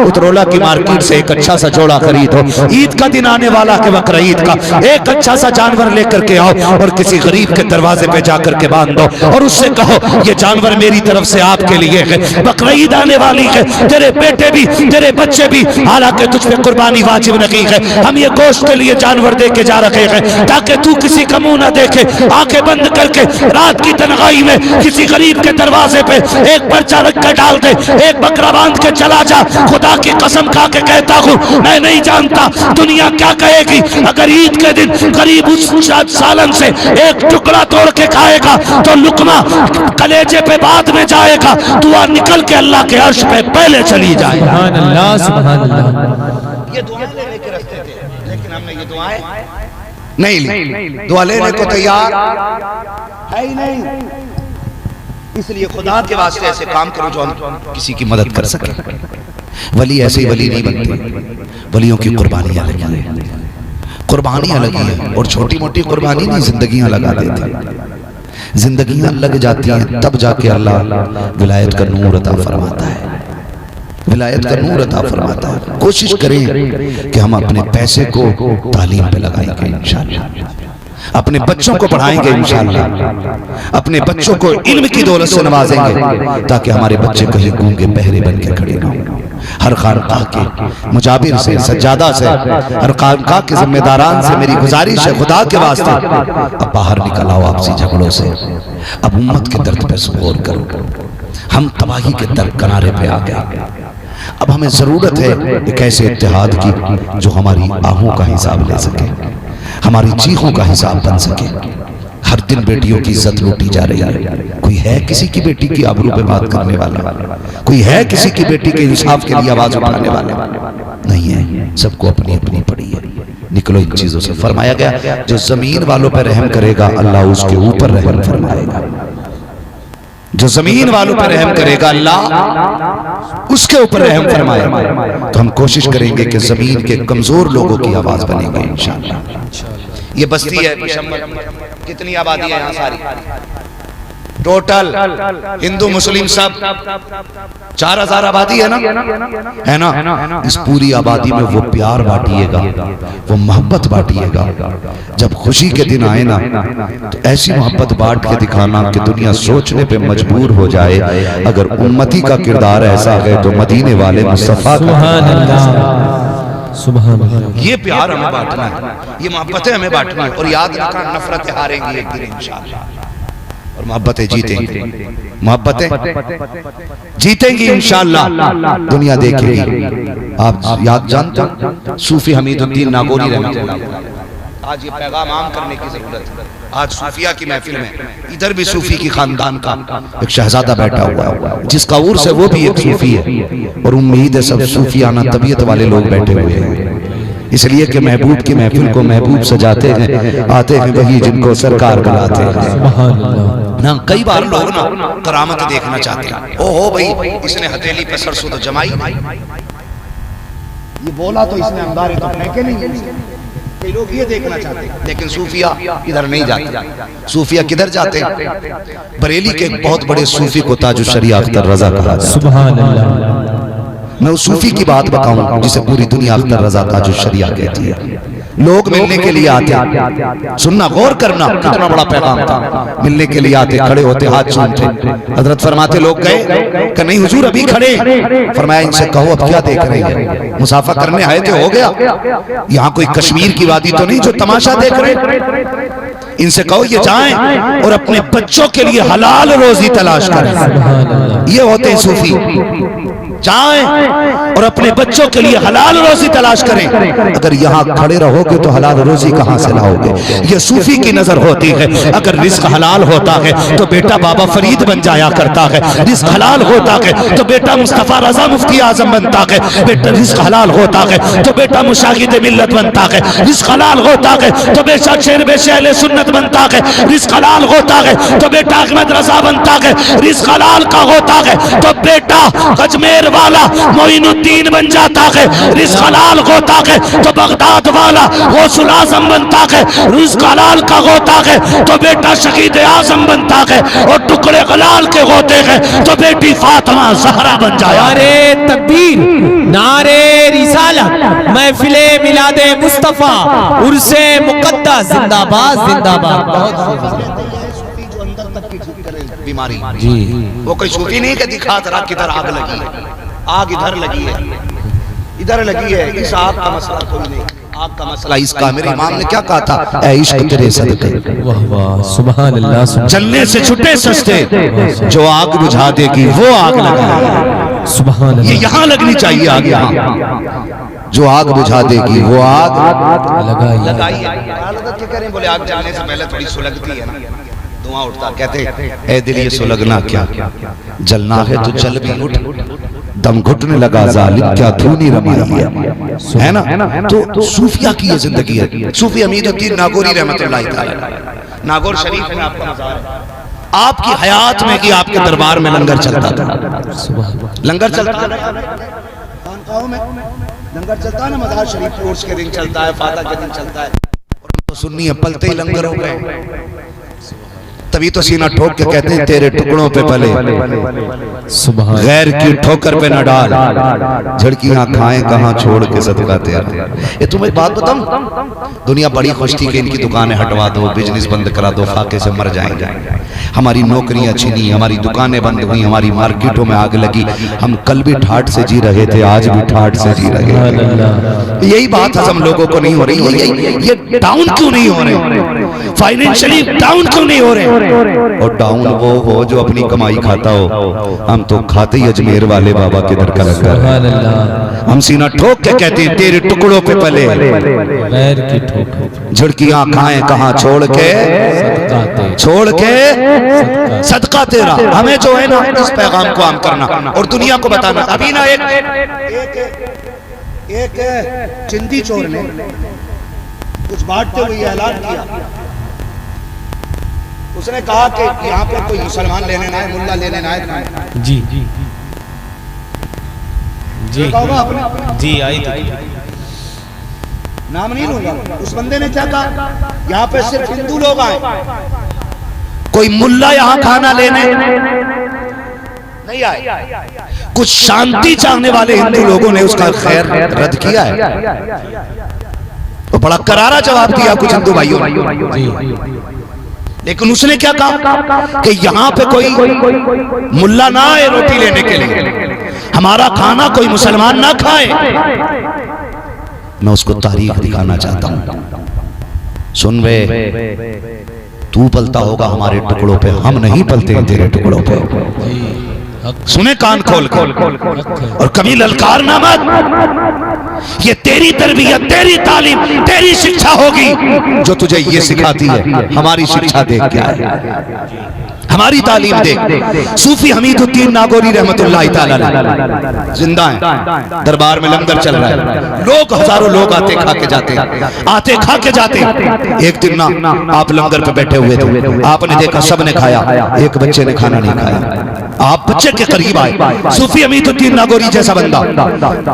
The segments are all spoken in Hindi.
उतरोला की मार्केट से एक अच्छा सा जोड़ा खरीदो, ईद का दिन आने वाला के बकरा ईद का एक अच्छा सा जानवर लेकर के आओ और किसी गरीब के दरवाजे पे जाकर के बांध दो और उससे कहो ये जानवर मेरी तरफ से आपके लिए है, बकरा ईद आने वाली है, तेरे बेटे भी तेरे बच्चे भी, हालांकि तुझ पे कुर्बानी वाजिब नहीं है, हम ये गोश्त के लिए जानवर दे के जा रखे हैं ताकि तू किसी का मुंह ना देखे, आंखें बंद करके रात की तन्हाई में किसी गरीब के दरवाजे पे एक पर्चा रख कर डाल दे, एक बकरा बांध के चला जा। खुदा की कसम खा के कहता हूँ मैं नहीं जानता दुनिया क्या कहेगी अगर ईद के दिन करीब उस सालन से एक टुकड़ा तोड़ के खाएगा तो लुकमा कलेजे पे बाद में जाएगा, दुआ निकल के अल्लाह के अर्श पे पहले चली जाए। सुभान अल्लाह, सुभान अल्लाह। ये दुआएं लेने के रास्ते थे, लेकिन हमने ये दुआएं नहीं ली, दुआ लेने को तैयार है ही नहीं। इसलिए खुदा के वास्ते ऐसे काम करो जो हम किसी की मदद कर सके। वली ऐसे ही वली नहीं बनते, वलियों की कुर्बानियां लगी है, कुर्बानियां लगी है और छोटी मोटी कुर्बानी नहीं, जिंदगियां लगा देते, जिंदगियां लग जाती हैं तब जाके अल्लाह विलायत का नूर अता फरमाता है, विलायत का नूर अता फरमाता है। कोशिश करें कि हम अपने पैसे को तालीम पे लगाएंगे इंशाअल्लाह, अपने बच्चों को पढ़ाएंगे इंशाअल्लाह, अपने बच्चों को इल्म की दौलत से नवाजेंगे ताकि हमारे बच्चे कहीं गूंगे बहरे बन के खड़े ना हों। हर खानकाह के मुजाबिर से, सज्जादा से, हर खानकाह के जिम्मेदारान से मेरी गुजारिश है खुदा के वास्ते अब बाहर निकल आओ आपसी झगड़ों से, अब उम्मत के दर्द पे सुगौर करो। हम तबाही के दर्द किनारे पे आ गए, अब हमें जरूरत है एक ऐसे इत्तेहाद की जो हमारी आहों का हिसाब ले सके, हमारी चीखों का हिसाब बन सके। हर दिन बेटियों की इज्जत लूटी जा रही है, कोई है किसी की बेटी की आबरू पे बात करने वाला, कोई है किसी की बेटी के इंसाफ के लिए आवाज उठाने वाला? नहीं है, सबको अपनी अपनी पड़ी है। निकलो इन चीजों से। फरमाया गया जो जमीन वालों पर रहम करेगा अल्लाह उसके ऊपर रहम फरमाएगा, जो जमीन वालों पर रहम करेगा अल्लाह उसके ऊपर रहम फरमाएगा। तो हम कोशिश करेंगे कि जमीन के कमजोर लोगों की आवाज बनेगी इंशाअल्लाह। ये बस्ती है कितनी आबादी है यहाँ सारी टोटल हिंदू मुस्लिम सब 4000 आबादी है ना, इस पूरी आबादी में वो प्यार बांटिएगा, वो मोहब्बत बांटिएगा। जब खुशी के दिन आए ना तो ऐसी मोहब्बत बांट के दिखाना कि दुनिया सोचने पे मजबूर हो जाए अगर उम्मती का किरदार ऐसा है तो मदीने वाले मुस्तफा ये प्यार हमें बांटना है, ये मोहब्बतें हमें बांटना है। और याद रखना नफरतें हारेंगी एक दिन इंशाअल्लाह और मोहब्बतें जीतेंगी, मोहब्बतें जीतेंगी इंशाअल्लाह, दुनिया देखेगी। आप याद जानते सूफी हमीदुद्दीन नागौरी रहमतुल्लाह, आज ये पैगाम आम करने की जरूरत है। आज सूफिया की महफिल में इधर भी सूफी की खानदान का एक शहजादा बैठा हुआ है जिसका उर्स है, वो भी एक सूफी है और उम्मीद है सब सूफियाना तबीयत वाले लोग बैठे हुए हैं, इसलिए कि महबूब की महफिल को महबूब सजाते हैं, आते हैं वही जिनको सरकार बुलाते हैं ना। कई बार लोग ना करामत देखना चाहते हैं, ओहो भाई इसने हथेली पे सरसों तो जमाई, ये बोला तो इसने अंगारे तो फेंके नहीं, कई लोग ये देखना चाहते हैं। लेकिन सूफिया इधर नहीं जाते। सूफिया किधर जाते हैं? बरेली के एक बहुत बड़े सूफी को ताजुश शरिया अख्तर रजा कहा जाता है। सुभान अल्लाह। मैं उस सूफी की बात बताऊं जिसे पूरी दुनिया अख्तर रजा ताजुश शरिया कहती है। लोग मिलने के लिए आते, सुनना गौर करना कितना बड़ा पैगाम था। मिलने के लिए आते, खड़े होते, हाथ चूमते। हजरत फरमाते लोग गए कि नहीं हुजूर अभी खड़े। फरमाया इनसे कहो अब क्या देख रहे हैं, मुसाफा करने आए थे, हो गया। यहाँ कोई कश्मीर की वादी तो नहीं जो तमाशा देख रहे। इनसे कहो ये जाएं और अपने बच्चों के लिए हलाल रोजी तलाश करें। ये होते हैं सूफी, जाएं और अपने बच्चों के लिए हलाल रोजी तलाश करें। अगर यहाँ खड़े रहोगे तो हलाल रोजी कहाँ से लाओगे? ये सूफी की नजर होती है। अगर रिस्क हलाल होता है तो बेटा बाबा फरीद बन जाया करता है, रिस्क हलाल होता है तो बेटा मुस्तफा रजा मुफ्ती आजम बनता है, बेटा रिस्क हलाल होता है तो बेटा मुशाहिद मिल्लत बनता है, रिस्क हलाल होता है तो बेटा शेर बेशे अहले सुन्नत बनता है, रिस्क हलाल होता है तो बेटा अहमद रजा बनता है, रिस्क हलाल का होता है तो बेटा अजमेर वाला मोइनुद्दीन बन जाता है, रिस्क हलाल होता है तो बगदाद वाला गौसुल आजम बनता है, रिस्क हलाल का होता है तो बेटा शहीद आजम बनता है और टुकड़े हलाल के होते हैं तो बेटी फातिमा ज़हरा बन जाए। अरे तकबीर, महफिले मिलादे मुस्तफा उर्से मुकद्दस जिंदाबाद जिंदाबाद। जो अंदर तक की ठीक करे बीमारी जी वो कोई सूफी नहीं कि दिखा तरह किधर आग लगी है, आग इधर लगी है, इधर लगी है। इस आग का मसला कोई नहीं, आग का मसला इसका। मेरे इमाम ने क्या कहा था, ऐ इश्क तेरे सदके। वाह वाह सुभान अल्लाह। जलने से छुटे सस्ते, जो आग बुझा देगी वो आग लगा। सुभान अल्लाह। ये यहाँ लगनी चाहिए आग, यहाँ जो आग बुझा देगी वो आग लगाइए। क्या करें, बोले आग जलने से पहले थोड़ी सुलगती है ना, धुआं उठता। कहते ऐ दिल ये सुलगना क्या, जलना है तो जल भी उठ, दम घुटने लगा जालिम क्या धूनी रमाई है ना। तो सूफिया की ये जिंदगी है। सूफी हमीदुद्दीन नागौरी रहमतुल्लाह तआला, नागौर शरीफ में आपका मज़ार है। आपकी हयात में कि आपके दरबार में लंगर चलता था, लंगर चलता है खानकाहों में, लंगर चलता है ना, मज़ार शरीफ उर्स के दिन चलता है, फातह के दिन चलता है। और हम तो सुन्नी है, पलते ही लंगर हो गए। तभी तो सीना ठोक के कहते हैं तेरे टुकड़ों पे पले, गैर की ठोकर पे न डाल, झड़कियां खाएं कहां छोड़ के सदका तेरा। ये तुम्हें बात बताऊं, दुनिया बड़ी खुश थी कि इनकी दुकानें हटवा दो, बिजनेस बंद करा दो, फाके से मर जाएंगे। हमारी नौकरियां छीनी, हमारी दुकानें बंद हुई, हमारी मार्केटों में आग लगी। हम कल भी ठाठ से जी रहे थे, आज भी ठाठ से जी रहे हैं। यही बात हम लोगों को नहीं हो रही। ये डाउन क्यों नहीं हो रहे, फाइनेंशियली डाउन क्यों नहीं हो रहे। और डाउन वो हो जो अपनी कमाई खाता हो। हम तो खाते ही अजमेर वाले बाबा के दर का लंगर। हम सीना ठोक के कहते हैं तेरे टुकड़ों पे पले, गैर की ठोकर झुड़कियां खाएं कहां छोड़ के सदका तेरा। हमें जो है ना इस पैगाम को आम करना और दुनिया को बताना। अभी ना एक चिंदी चोर ने कुछ बांटते हुए ऐलान किया। उसने कहा कि यहाँ पे कोई मुसलमान लेने ना है, मुल्ला लेने ना है। जी जी जी जी आई नाम नहीं लूंगा। उस बंदे ने क्या कहा, यहाँ पे सिर्फ हिंदू लोग आए, कोई मुल्ला यहाँ खाना लेने नहीं आए। कुछ शांति चाहने वाले हिंदू लोगों ने उसका खैर रद्द किया है। तो बड़ा करारा जवाब दिया कुछ हिंदू भाइयों ने। लेकिन उसने क्या कहा कि यहाँ पे कोई मुल्ला ना आए रोटी लेने के लिए, हमारा खाना कोई मुसलमान ना खाए। मैं उसको तारीख दिखाना चाहता हूं। सुन वे, तू पलता होगा हमारे टुकड़ों पे, हम नहीं पलते हैं तेरे टुकड़ों पे। सुने कान खोल खोल और कभी ललकारना मत। ये तेरी तरबियत, तेरी तालीम, तेरी शिक्षा होगी जो तुझे ये सिखाती है। हमारी शिक्षा देख क्या है, हमारी तालीम देख। सूफी हमीदुद्दीन नागौरी रहमतुल्लाह तआला जिंदा है, दरबार में लंगर चल रहा है, लोग हजारों लोग आते खा के जाते, आते खा के जाते। एक दिन ना आप लंगर पे बैठे हुए थे, आपने देखा सबने खाया, एक बच्चे ने खाना नहीं खाया। आप बच्चे के करीब आए, सूफी हमीदुद्दीन नागौरी जैसा बंदा,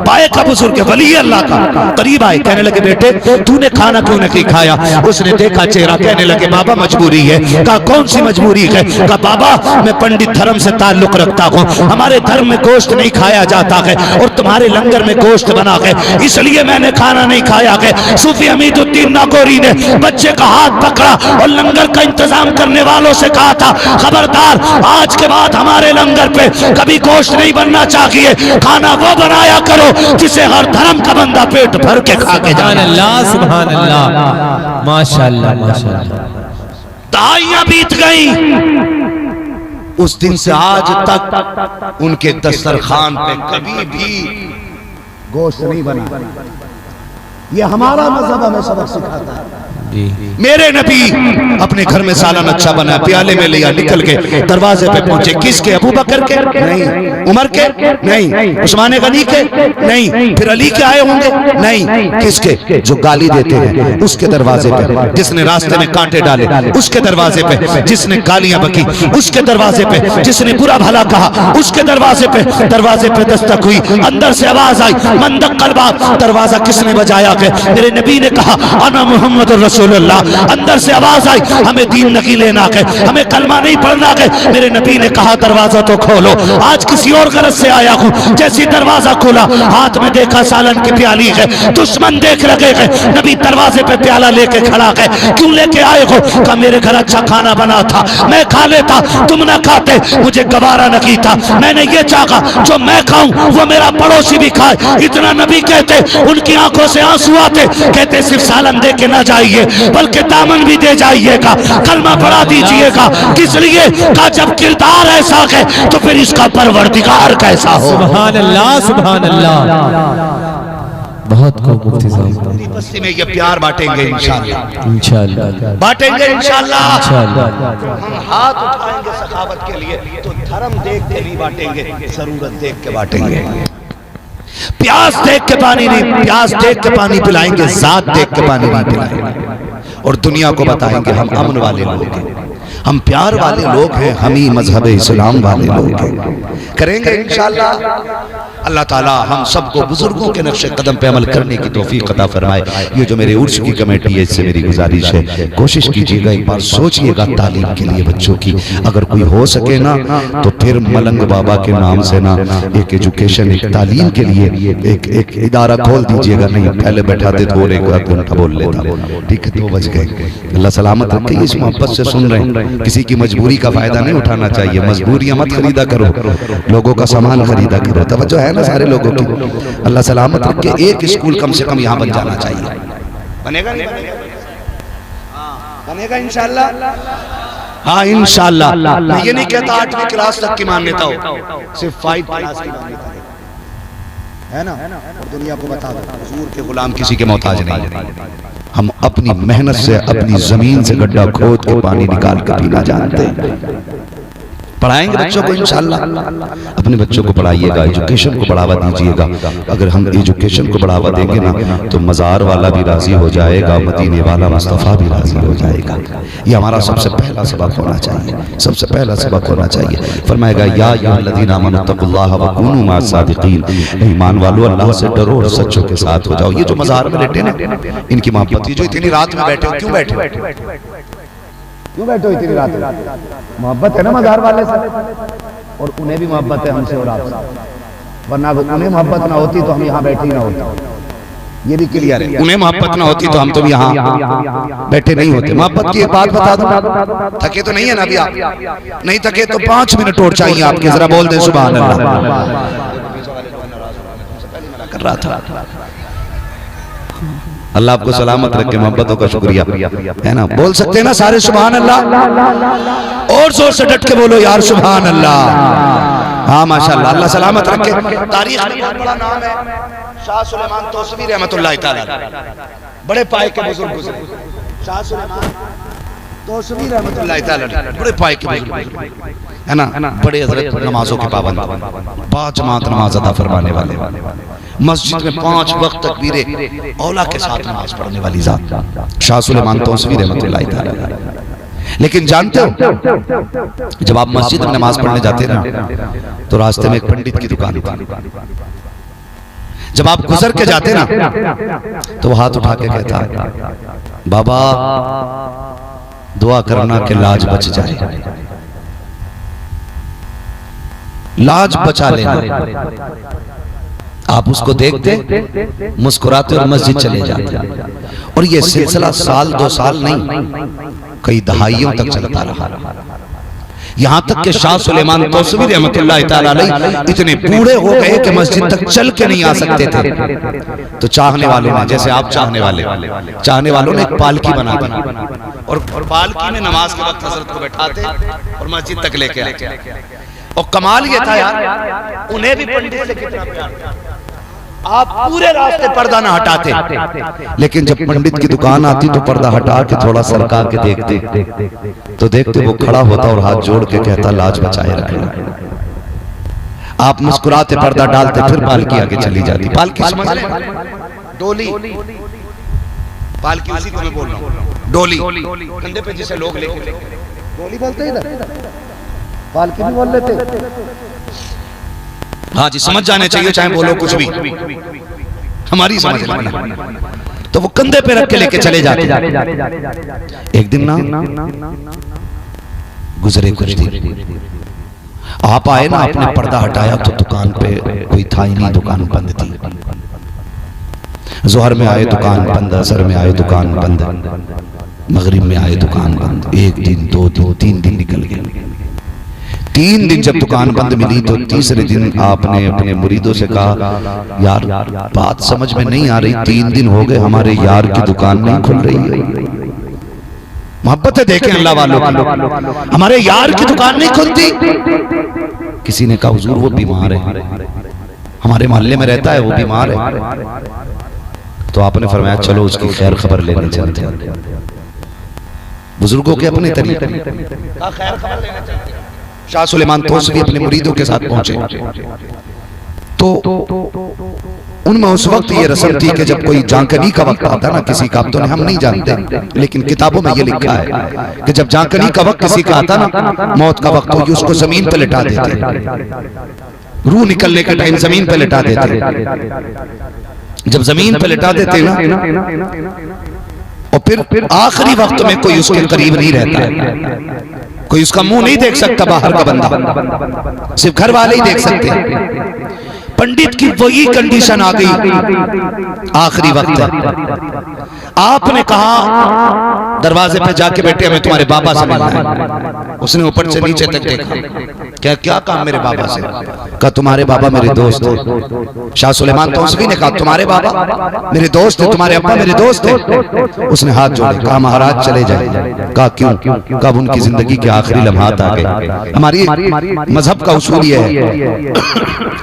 पाए का बुजुर्ग वली अल्लाह का, करीब आए, कहने लगे बेटे तूने खाना क्यों नहीं खाया। उसने देखा चेहरा, कहने लगे बाबा मजबूरी है। कहा कौन सी मजबूरी है। कहा बाबा मैं पंडित धर्म से ताल्लुक रखता हूँ, हमारे धर्म में गोश्त नहीं खाया जाता है और तुम्हारे लंगर में गोश्त बना है, इसलिए मैंने खाना नहीं खाया है। सूफी हमीदुद्दीन नागौरी ने बच्चे का हाथ पकड़ा और लंगर का इंतजाम करने वालों से कहा था खबरदार, आज के बाद हमारे लंगर पे कभी गोश्त नहीं बनना चाहिए, खाना वो बनाया करो जिसे हर धर्म का बंदा पेट भर के खा के जाए। सुभान अल्लाह, माशाअल्लाह माशाअल्लाह। दहाइयां बीत गई, उस दिन से आज तक उनके दस्तरखान पे कभी भी गोश्त नहीं बना। ये हमारा मजहब हमें सबक सिखाता है। मेरे नबी अपने घर में सालन अच्छा बना, प्याले में लिया, निकल के दरवाजे पे पहुंचे। किसके? अबू बकर के? नहीं। उमर के? नहीं। उस्मान गनी के? नहीं। फिर अली के आए होंगे? नहीं। किसके? जो गाली देते हैं उसके दरवाजे पे, जिसने रास्ते में कांटे डाले उसके दरवाजे पे, जिसने गालियां बकी उसके दरवाजे पे, जिसने बुरा भला कहा उसके दरवाजे पे। दरवाजे पे दस्तक हुई, अंदर से आवाज आई, मंदक कलबा। दरवाजा किसने बजाया? मेरे नबी ने कहा अना मोहम्मद रसूल रसूलुल्लाह। अंदर से आवाज आई, हमें दीन नहीं लेना के, हमें कलमा नहीं पढ़ना के। मेरे नबी ने कहा दरवाजा तो खोलो। आज किसी और गरज से आया हूँ। जैसे दरवाजा खोला, हाथ में देखा सालन की प्याली है। दुश्मन देख लगे हैं, नबी दरवाजे पे प्याला लेके खड़ा है। क्यों लेके आए हो? कहा मेरे घर अच्छा खाना बना था, मैं खा लेता, तुम ना खाते, मुझे गवारा नहीं था। मैंने ये चाहा जो मैं खाऊं वो मेरा पड़ोसी भी खाए। इतना नबी कहते, उनकी आंखों से आंसू आते। कहते सिर्फ सालन दे के ना जाइए, बल्कि दामन भी दे जाइएगा, कलमा पढ़ा दीजिएगा। किस लिए? कहा जब किरदार ऐसा है तो फिर इसका परवरदिगार कैसा हो। सुभान अल्लाह, सुभान अल्लाह। बहुत खूब मुफ्ती साहब। मेरी बस्ती में ये प्यार बांटेंगे इंशाअल्लाह, इंशाअल्लाह बांटेंगे इंशाअल्लाह। इंशाअल्लाह। हम हाथ उठाएंगे सखावत के लिए तो धर्म देख के नहीं बांटेंगे, जरूरत देख के बांटेंगे। प्यास देख के पानी नहीं, प्यास देख के पानी पिलाएंगे, जात देख के पानी नहीं पिलाएंगे। और दुनिया को बताएंगे हम अमन वाले लोग हैं, हम प्यार वाले लोग हैं, हम ही मजहब इस्लाम वाले लोग हैं। करेंगे इंशाअल्लाह। अल्लाह ताला हम सबको बुजुर्गों के नक्शे कदम पे अमल करने की तौफीक अता फरमाए। ये जो मेरे उर्स की कमेटी है, इससे मेरी गुजारिश है, कोशिश कीजिएगा, एक बार सोचिएगा तालीम के लिए बच्चों की। अगर कोई हो सके ना तो फिर मलंग बाबा के नाम से ना एक एजुकेशन, एक तालीम के लिए एक इदारा खोल दीजिएगा। नहीं पहले बैठाते तो एक घंटा बोल लेता, ठीक है 2 बज गए। अल्लाह सलामत रखे। इस मोहब्बत से सुन रहे हैं, किसी की मजबूरी का फायदा नहीं उठाना चाहिए। मजबूरियां मत खरीदा करो, लोगों का सामान खरीदा करो। तवज्जो है ना सारे लोगों की? अल्लाह सलामत रखे। एक स्कूल कम से कम यहाँ बन जाना चाहिए। बनेगा नहीं बनेगा इंशाअल्लाह। हाँ इंशाअल्लाह। मैं ये नहीं कहता 8वीं क्लास तक की मान्यता हो, सिर्फ 5 क्लास की मान्यता है ना। और दुनिया को बता दो हुजूर के गुलाम किसी के मोहताज नहीं। हम अपनी मेहनत से अपनी जमीन से गड्ढा खोद के पानी निकाल कर पीना जानते हैं। पढ़ाएंगे बच्चों को इंशाअल्लाह। अपने बच्चों को पढ़ाइएगा, एजुकेशन को बढ़ावा दीजिएगा। अगर हम एजुकेशन को बढ़ावा देंगे ना तो मज़ार वाला भी राजी हो जाएगा, मदीने वाला मुस्तफ़ा भी राजी हो जाएगा। ये हमारा सबसे पहला सबक होना चाहिए, सबसे पहला सबक होना चाहिए। फरमाएगा या अय्युहल्लज़ीना आमनू तक़ुल्लाह व कूनू मअस सादिक़ीन। ईमान वालों अल्लाह से डरो और सच्चों के साथ हो जाओ। ये जो मज़ार में बैठे ना, इनकी मोहब्बत, जो इतनी रात में बैठे हो, क्यों बैठे क्यों बैठे हो इतनी रात? मोहब्बत है ना मज़ार वाले से, और उन्हें भी मोहब्बत है हमसे और आपसे। वरना उन्हें मोहब्बत ना होती तो हम यहाँ बैठे ही ना होते। ये भी क्लियर है। उन्हें मोहब्बत ना होती तो हम तो यहाँ बैठे नहीं होते। मोहब्बत की एक बात बता दो, थके तो नहीं है ना अभी आप? नहीं थके तो 5 मिनट और चाहिए आपके। जरा बोल दे सुभान अल्लाह। कर रहा था अल्लाह आपको सलामत रखे। मोहब्बतों का शुक्रिया है ना। बोल सकते हैं ना सारे सुभान अल्लाह? और जोर से डट के बोलो यार सुभान अल्लाह। हाँ माशाअल्लाह, अल्लाह सलामत रखे। तारीख में बहुत बड़ा नाम है शाह सुलेमान तौसवी रहमतुल्लाह तआला। बड़े पाए के बुजुर्ग गुजरे शाह सुलेमान तौसवी रहमतुल्लाह तआला, बड़े पाए के बुजुर्ग है ना। बड़े हजरत, नमाजों के पाबंद, 5 जमात नमाज अदा फरमाने वाले, मस्जिद में 5 वक्त तकबीरे औला के साथ नमाज पढ़ने वाली जात शाह सुलेमान तौसवी रहमतुल्लाह तआला। लेकिन जानते हो जब आप मस्जिद में नमाज पढ़ने जाते ना तो रास्ते में एक पंडित की दुकान थी। जब आप गुजर के जाते ना तो वो हाथ उठा के कहता, बाबा दुआ करना कि लाज बच जाए, लाज बचा लेना। आप उसको देखते, मुस्कुराते और मस्जिद चले जाते। और ये सिलसिला साल 2 साल नहीं, कई दहाइयों तक चलता रहा। यहाँ तक कि शाह सुलेमान तौसवी रहमतुल्लाह तआला अलैह इतने बूढ़े हो गए कि मस्जिद तक चल के नहीं आ सकते थे। तो चाहने वालों ने, जैसे आप चाहने वालों ने एक पालकी बना दी और पालकी में नमाज के वक्त हजरत को बैठाते और मस्जिद तक लेके आते। और कमाल ये था यार, उन्हें भी पंडित से कितना प्यार। आप पूरे रास्ते पर्दा ना हटाते, लेकिन जब पंडित की दुकान आती तो पर्दा हटा के थोड़ा सरका के देखते तो देखते वो खड़ा होता और हाथ जोड़ के कहता लाज बचाए रखना। आप मुस्कुराते, पर्दा डालते, फिर पालकी आगे चली जाती। पालकी समझ रहे हैं? डोली, पालकी उसी को मैं बोल रहा हूँ। डोली कंधे पे जिसे लोग लेके, डोली बोलते हैं इधर, पालकी भी बोल लेते। हाँ जी, समझ जाने चाहिए चाहे बोलो कुछ भी, हमारी समझ लेना। तो वो कंधे पे रख के लेके चले जाते। एक दिन ना गुजरे कुछ दिन, आप आए ना, आपने पर्दा हटाया तो दुकान पे कोई था ही नहीं, दुकान बंद थी। जोहर में आए दुकान बंद, असर में आए दुकान बंद, मगरिब में आए दुकान बंद। एक दिन, 2 दिन, 3 दिन निकल गए। 3 दिन जब दुकान बंद मिली तो तीसरे दिन आपने अपने मुरीदों से कहा, यार बात समझ में नहीं आ रही, 3 दिन हो गए हमारे यार की दुकान नहीं खुल रही है। मोहब्बत है, देखें अल्लाह वालों की, हमारे यार की दुकान नहीं खुलती। किसी ने कहा हुजूर वो बीमार है, हमारे मोहल्ले में रहता है, वो बीमार है। तो आपने फरमाया चलो उसकी खैर खबर लेने चलते हैं। बुजुर्गों के अपने तरीके, खैर खबर लेने चलते हैं। शाह सुलेमान तोसवी अपने मुरीदों के साथ पहुंचे तो उनमें उस वक्त ये रस्म थी कि जब कोई जांकनी का वक्त आता ना किसी का, तो हम नहीं जानते, लेकिन किताबों में ये लिखा है कि जब जांकनी का वक्त किसी का आता ना, मौत का वक्त होगी, उसको जमीन पे लिटा देते, रूह निकलने के टाइम जमीन पे लिटा देते। जब जमीन पे लिटा देते ना, और फिर आखिरी वक्त में कोई उसके करीब नहीं रहता है, कोई उसका मुंह नहीं देख सकता, बाहर का बंदा, सिर्फ घर वाले ही देख सकते हैं। पंडित की वही कंडीशन आ गई, आखिरी वक्त है। आपने कहा दरवाजे पे जाके बैठे, हमें तुम्हारे बाबा से मिलना है। उसने ऊपर से नीचे तक देखा, क्या कहा मेरे बाबा से? कहा तुम्हारे बाबा मेरे दोस्त हैं। शाह सुलेमान तौसवी ने कहा तुम्हारे बाबा मेरे दोस्त हैं, तुम्हारे अब्बा मेरे दोस्त हैं। उसने हाथ जोड़े, कहा महाराज चले जाए। कहा क्यों? कब उनकी जिंदगी के आखिरी लम्हात आ गए। हमारी मजहब का उसूल ये है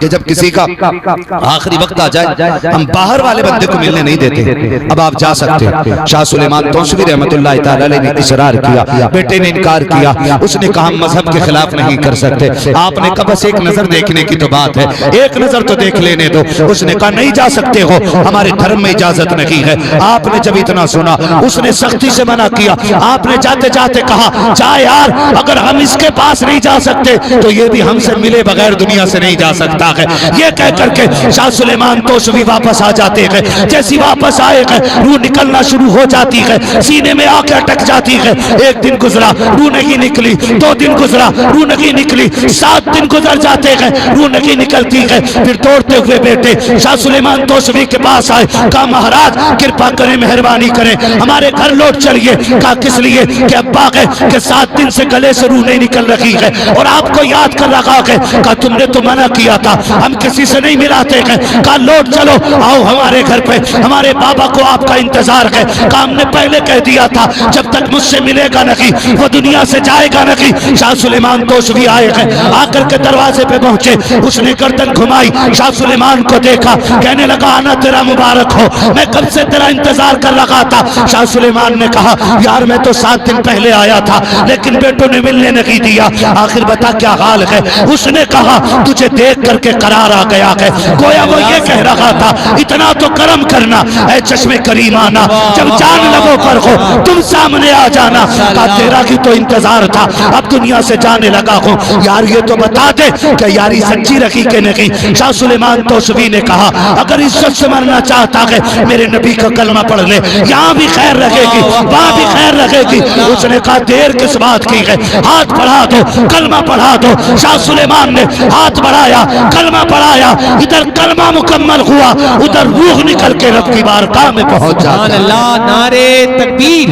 कि जब किसी का आखिरी वक्त आ जाए, हम बाहर वाले बंदे को मिलने नहीं देते। अब आप जा सकते हैं। शाह सुलेमान तौसवी रहमतुल्लाह तआला अलैह ने इसरार किया, बेटे ने इनकार किया। उसने कहा मजहब के खिलाफ नहीं कर सकते। आपने कहा बस एक नजर देखने की तो बात है, एक नजर तो देख लेने दो। उसने कहा नहीं जा सकते हो, हमारे धर्म में इजाजत नहीं है। आपने जब इतना सुना, उसने सख्ती से मना किया। आपने जाते जाते कहा जा यार, अगर हम इसके पास नहीं जा सकते तो ये भी हमसे मिले बगैर दुनिया से नहीं जा सकता है। ये कह करके शाह सुलेमान तौसवी वापस आ जाते हैं। जैसी वापस आए हैं, रूह निकलना शुरू हो जाती है, सीने में आके अटक जाती है। एक दिन गुजरा, रूह नहीं निकली। 2 दिन गुजरा, रूह नहीं निकली। 7 दिन गुजर जाते हैं, रूह नहीं निकलती है। फिर दौड़ते हुए बेटे शाह सुलेमान तौसवी के पास आए। कहा महाराज कृपा करें, मेहरबानी करें, हमारे घर लौट चलिए। कहा किस लिए? कि अब्बा के 7 दिन से गले से रूह नहीं निकल रही है और आपको याद कर रखा है। कहा तुमने तो मना किया था, हम किसी से नहीं मिलाते हैं। कहा लौट चलो, आओ हमारे घर पे, हमारे बाबा को आपका इंतजार है। कहा हमने पहले कह दिया था जब तक मुझसे मिलेगा नहीं वो दुनिया से जाएगा नहीं। शाह सुलेमान तौसवी आए हैं, आकर के दरवाजे पे पहुंचे। उसने गर्दन घुमाई, शाह सुलेमान को देखा, कहने लगा आना तेरा मुबारक हो, मैं कब से तेरा इंतजार कर रहा था। शाह सुलेमान ने कहा यार मैं तो 7 दिन पहले आया था, लेकिन बेटों ने मिलने नहीं दिया। आखिर बता क्या हाल है? उसने कहा तुझे देख करके करार आ गया है। गोया वो ये कह रहा था इतना तो करम करना ऐ चश्मे करीमाना, जब जान लगो पर हो तुम सामने आ जाना। कहा तेरा की तो इंतजार था, अब दुनिया से जाने लगा हूँ। यार ये तो बता दे कि यारी सच्ची रखी के नहीं। शाह सुलेमान तौसवी ने कहा अगर इज्जत से मरना चाहता है मेरे नबी का कलमा पढ़ ले, यहाँ भी खैर रहेगी वहाँ भी खैर रहेगी। उसने कहा देर किस बात की है, हाथ बढ़ा दो, कलमा पढ़ा दो। शाह सुलेमान ने हाथ बढ़ाया, कलमा पढ़ाया। इधर कलमा मुकम्मल हुआ, उधर रूह निकल के रब की बारगाह में पहुंच जाता। नारे तकबीर,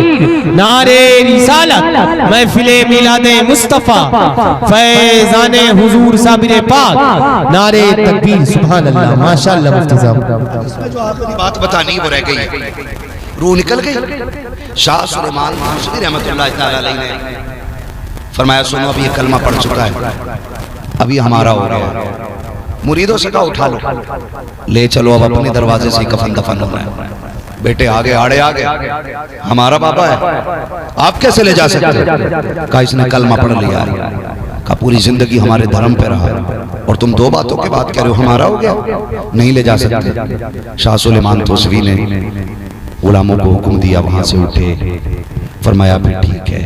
नारे रिसालत, महफिले मिलादे मुस्तफा, फैज़ाने हुजूर साबिर पाक, नारे तकबीर, सुभान अल्लाह, माशाअल्लाह। मुफ्ती साहब इसमें जो आखिरी बात बतानी वो रह गई, रूह निकल गई। शाह सुलेमान तौसवी रहमतुल्लाह तआला अलैह ने फरमाया सुनो अभी ये कलमा पढ़ चुका है, अभी हमारा हो गया। मुरीदों से कहा उठा लो, ले चलो, अब अपने दरवाजे से कफन दफन होना है। बेटे आगे आड़े आ गए, हमारा बाबा है, आप कैसे ले जा सकते? कहा इसने कलमा पढ़ लिया। कहा पूरी जिंदगी हमारे धर्म पे रहा और तुम 2 बातों की बात कह रहे हो, हमारा हो गया, नहीं ले जा सकते। शाह सुलेमान तौसवी ने गुलामों को हुक्म दिया वहां से उठे, फरमाया भी ठीक है,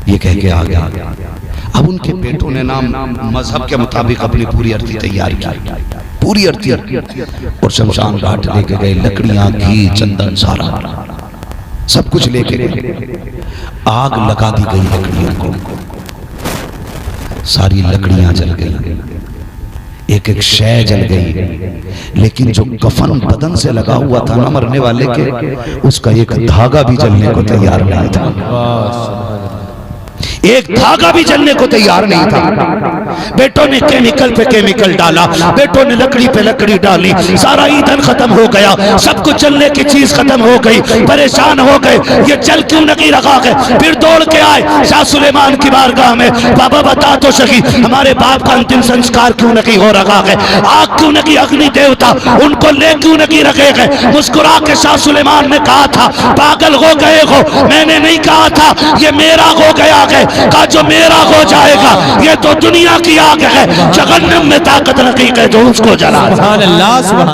ये कह के आ गया। अब उनके बेटों ने नाम मजहब के मुताबिक अपनी पूरी अर्थी तैयार की। पूरी अर्थी और शमशान घाट लेके गए, लकड़ियां, घी, चंदन, सारा सब कुछ लेके गए। आग लगा दी गई लकड़ियों को, सारी लकड़ियां जल गई, एक एक शय जल गई, लेकिन जो कफन बदन से लगा हुआ था ना मरने वाले के, उसका एक धागा भी जलने को तैयार नहीं था। एक धागा भी जलने को तैयार नहीं था। बेटों ने केमिकल पे केमिकल डाला, बेटों ने लकड़ी पे लकड़ी डाली, सारा ईंधन खत्म हो गया, सब कुछ जलने की चीज खत्म हो गई, परेशान हो गए, ये जल क्यों नहीं रखा गया। फिर दौड़ के आए शाह सुलेमान की बारगाह में, बाबा बता तो सही हमारे बाप का अंतिम संस्कार क्यों नहीं हो रखा है, आग क्यों नहीं, अग्नि देवता उनको ले क्यों नहीं रखे गए। मुस्कुरा के शाह सुलेमान ने कहा था, पागल हो गए हो, मैंने नहीं कहा था ये मेरा हो गया है, का जो मेरा हो जाएगा ये तो दुनिया की आग है, जहन्नम में ताकत रखी है तो उसको जला।